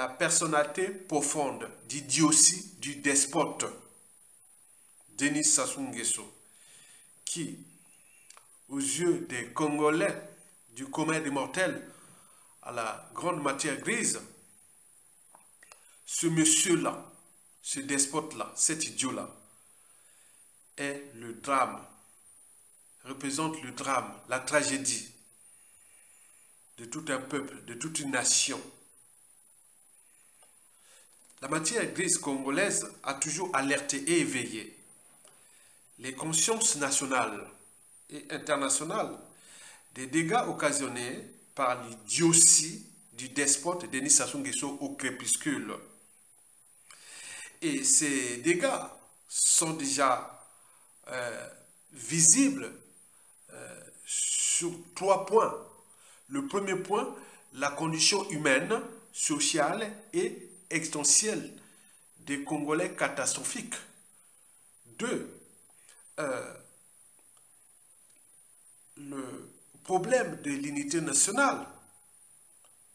la personnalité profonde, d'idiotie du despote, Denis Sassou Nguesso, qui, aux yeux des Congolais, du commun des mortels, à la grande matière grise, ce monsieur-là, ce despote-là, cet idiot-là, est le drame, représente le drame, la tragédie de tout un peuple, de toute une nation. La matière grise congolaise a toujours alerté et éveillé les consciences nationales et internationales des dégâts occasionnés par l'idiotie du despote Denis Sassou Nguesso au crépuscule. Et ces dégâts sont déjà visibles sur 3 points. Le premier point, la condition humaine, sociale et existentielle des Congolais catastrophique. 2, le problème de l'unité nationale.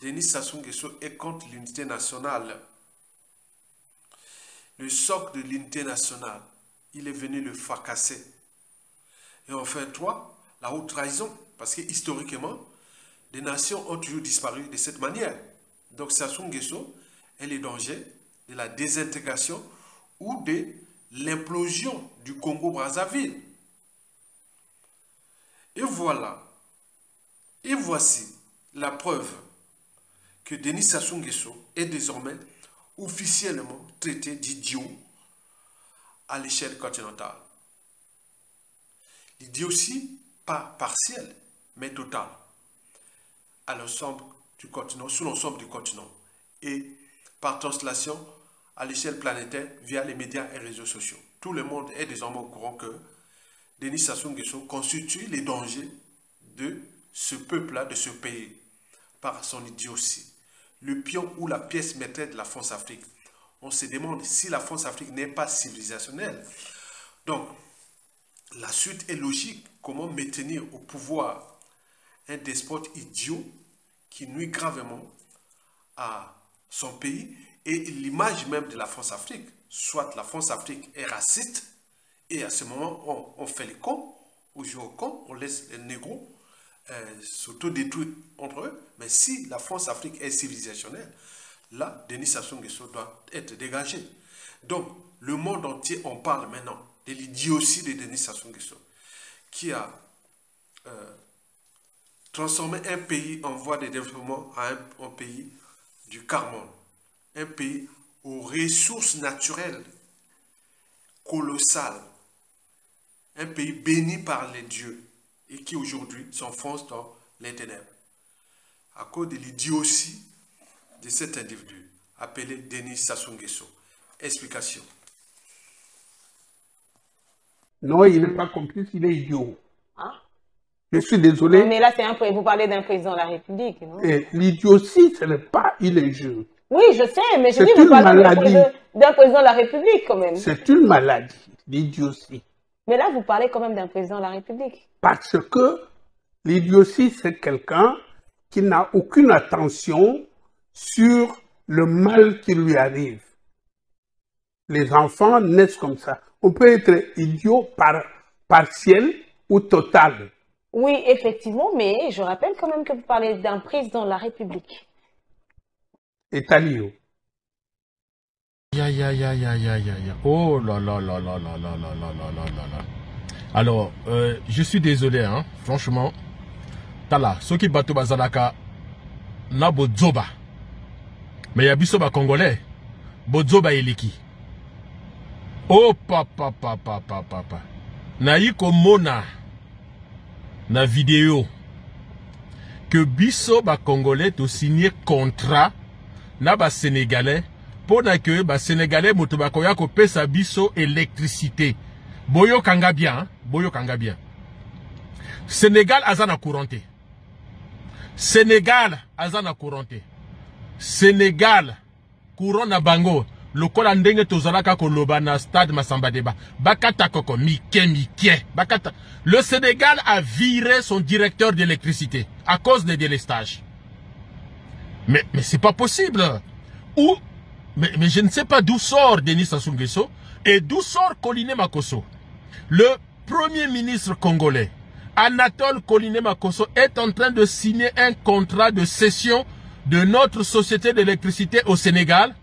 Denis Sassou Nguesso est contre l'unité nationale. Le socle de l'unité nationale, il est venu le fracasser. Et enfin, 3, la haute trahison. Parce que historiquement, des nations ont toujours disparu de cette manière. Donc Sassou Nguesso est le danger de la désintégration ou de l'implosion du Congo-Brazzaville. Et voilà. Et voici la preuve que Denis Sassou Nguesso est désormais officiellement traité d'idiot à l'échelle continentale. L'idiotie, pas partielle, mais totale, à l'ensemble du continent, sous l'ensemble du continent, et par translation à l'échelle planétaire via les médias et réseaux sociaux. Tout le monde est désormais au courant que Denis Sassou Nguesso constitue les dangers de ce peuple-là, de ce pays, par son idiotie. Le pion ou la pièce maîtresse de la France-Afrique. On se demande si la France-Afrique n'est pas civilisationnelle. Donc, la suite est logique. Comment maintenir au pouvoir un despote idiot qui nuit gravement à son pays et l'image même de la France-Afrique. Soit la France-Afrique est raciste et à ce moment, on fait les cons, on joue aux cons, on laisse les négros s'autodétruire entre eux. Mais si la France-Afrique est civilisationnelle, là, Denis Sassou Nguesso doit être dégagé. Donc, le monde entier en parle maintenant de l'idiotie de Denis Sassou Nguesso, qui a transformé un pays en voie de développement à un pays du quart-monde, un pays aux ressources naturelles colossales, un pays béni par les dieux et qui aujourd'hui s'enfonce dans les ténèbres à cause de l'idiotie de cet individu appelé Denis Sassou Nguesso. Explication. Non, il n'est pas complice, il est idiot. Hein? Je suis désolé. Non, mais là, vous parlez d'un président de la République, non? L'idiotie, ce n'est pas il est jeu. Oui, je sais, mais je dis, C'est vous parlez maladie. d'un président de la République quand même. C'est une maladie, l'idiotie. Mais là, vous parlez quand même d'un président de la République. Parce que l'idiotie, c'est quelqu'un qui n'a aucune attention sur le mal qui lui arrive. Les enfants naissent comme ça. On peut être idiot partiel ou total. Oui, effectivement, mais je rappelle quand même que vous parlez d'un président de la République. Italio. Oh là là là là là là là là là là là. Alors, je suis désolé, hein, franchement. Tala, ce qui bateau bazalaka, na bozoba. Mais y a bisoba congolais, bozoba eliki. Oh papa papa papa papa. Na yiko mona na vidéo que biso ba congolais to signé contrat na ba sénégalais pour que ba sénégalais moto ba koya ko pesa biso électricité. Boyo kanga bien, hein? Boyo kanga bien. Sénégal azana couranté. Sénégal azana couranté. Sénégal courant na bango. Lokola ndenge tozalaka koloba na stade Masamba Deba. Bakata koko mike. Bakata. Le Sénégal a viré son directeur d'électricité à cause des délestages. Mais c'est pas possible. Mais je ne sais pas d'où sort Denis Sassou Nguesso et d'où sort Koliné Makosso. Le premier ministre congolais, Anatole Koliné Makosso, est en train de signer un contrat de cession de notre société d'électricité au Sénégal,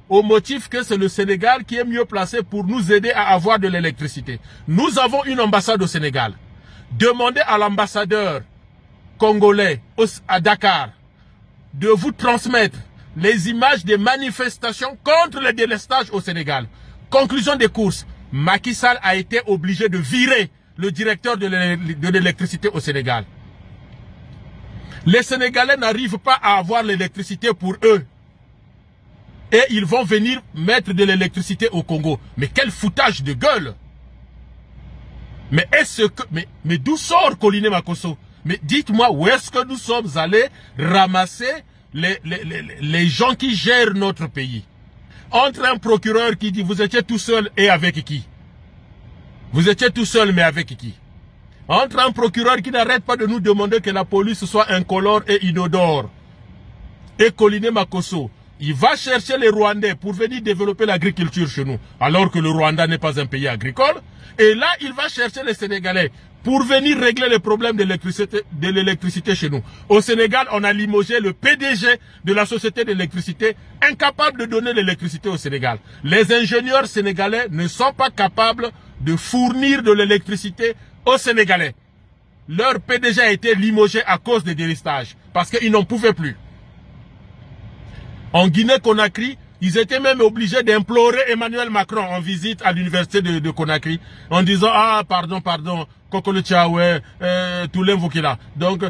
au motif que c'est le Sénégal qui est mieux placé pour nous aider à avoir de l'électricité. Nous avons une ambassade au Sénégal. Demandez à l'ambassadeur congolais à Dakar de vous transmettre les images des manifestations contre le délestage au Sénégal. Conclusion des courses, Macky Sall a été obligé de virer le directeur de l'électricité au Sénégal. Les Sénégalais n'arrivent pas à avoir l'électricité pour eux. Et ils vont venir mettre de l'électricité au Congo. Mais quel foutage de gueule! Mais est-ce que... Mais d'où sort Koliné Makosso? Mais dites-moi, où est-ce que nous sommes allés ramasser les gens qui gèrent notre pays? Entre un procureur qui dit, vous étiez tout seul et avec qui? Vous étiez tout seul mais avec qui? Entre un procureur qui n'arrête pas de nous demander que la police soit incolore et inodore, et Koliné Makosso, il va chercher les Rwandais pour venir développer l'agriculture chez nous, alors que le Rwanda n'est pas un pays agricole. Et là, il va chercher les Sénégalais pour venir régler les problèmes de l'électricité chez nous. Au Sénégal, on a limogé le PDG de la société d'électricité, incapable de donner l'électricité au Sénégal. Les ingénieurs sénégalais ne sont pas capables de fournir de l'électricité aux Sénégalais. Leur PDG a été limogé à cause des délestages, parce qu'ils n'en pouvaient plus. En Guinée-Conakry, ils étaient même obligés d'implorer Emmanuel Macron en visite à l'université de Conakry, en disant, ah, pardon, Kokolo Tchaoué, Toulem Vokila, donc,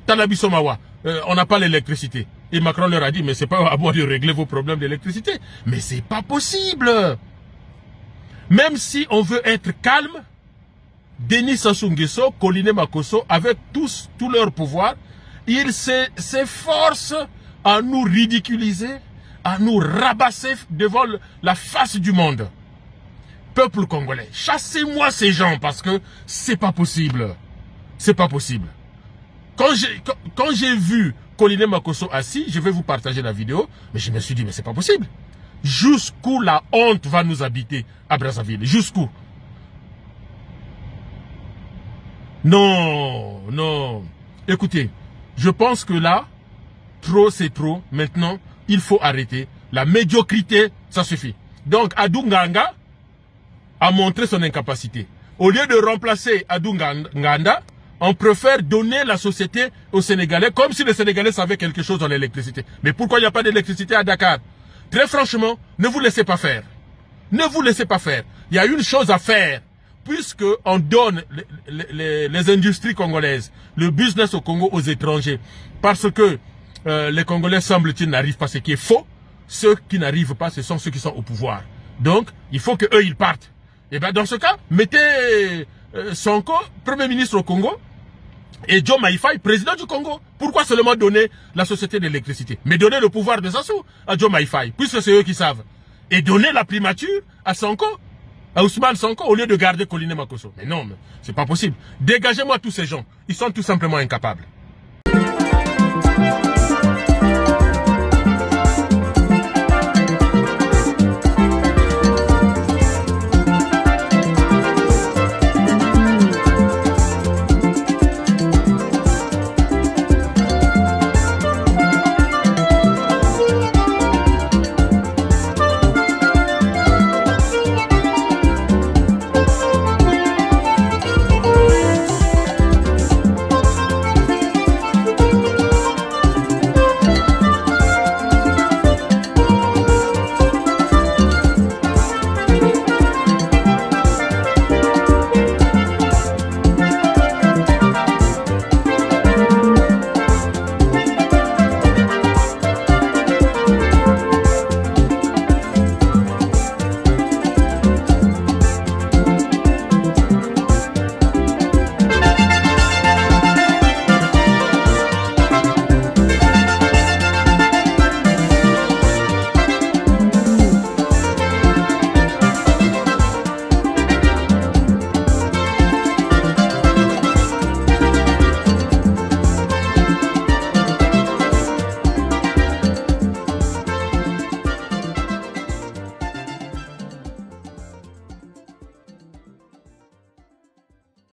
Talabisomawa, on n'a pas l'électricité. Et Macron leur a dit, mais c'est pas à moi de régler vos problèmes d'électricité. Mais c'est pas possible. Même si on veut être calme, Denis Sassou Nguesso, Koliné Makosso, avec tout leur pouvoir, ils s'efforcent à nous ridiculiser, à nous rabasser devant la face du monde. Peuple congolais, chassez-moi ces gens parce que c'est pas possible. C'est pas possible. Quand j'ai vu Koliné Makosso assis, je vais vous partager la vidéo, mais je me suis dit, mais c'est pas possible. Jusqu'où la honte va nous habiter à Brazzaville? Jusqu'où? Non, non. Écoutez, je pense que là, trop c'est trop. Maintenant, il faut arrêter. La médiocrité, ça suffit. Donc, Adou Nganda a montré son incapacité. Au lieu de remplacer Adou Nganda, on préfère donner la société aux Sénégalais, comme si les Sénégalais savaient quelque chose dans l'électricité. Mais pourquoi il n'y a pas d'électricité à Dakar? Très franchement, ne vous laissez pas faire. Ne vous laissez pas faire. Il y a une chose à faire. Puisque on donne les industries congolaises, le business au Congo aux étrangers, parce que les Congolais, semble-t-il, n'arrivent pas, ce qui est faux. Ceux qui n'arrivent pas, ce sont ceux qui sont au pouvoir. Donc, il faut qu'eux, ils partent. Et bien, dans ce cas, mettez Sonko, Premier ministre au Congo, et Joe Maïfaï, président du Congo. Pourquoi seulement donner la société d'électricité? Mais donner le pouvoir de Sassou à Joe Maïfaï, puisque c'est eux qui savent. Et donner la primature à Sonko, à Ousmane Sonko, au lieu de garder Koliné Makosso. Mais non, c'est pas possible. Dégagez-moi tous ces gens. Ils sont tout simplement incapables.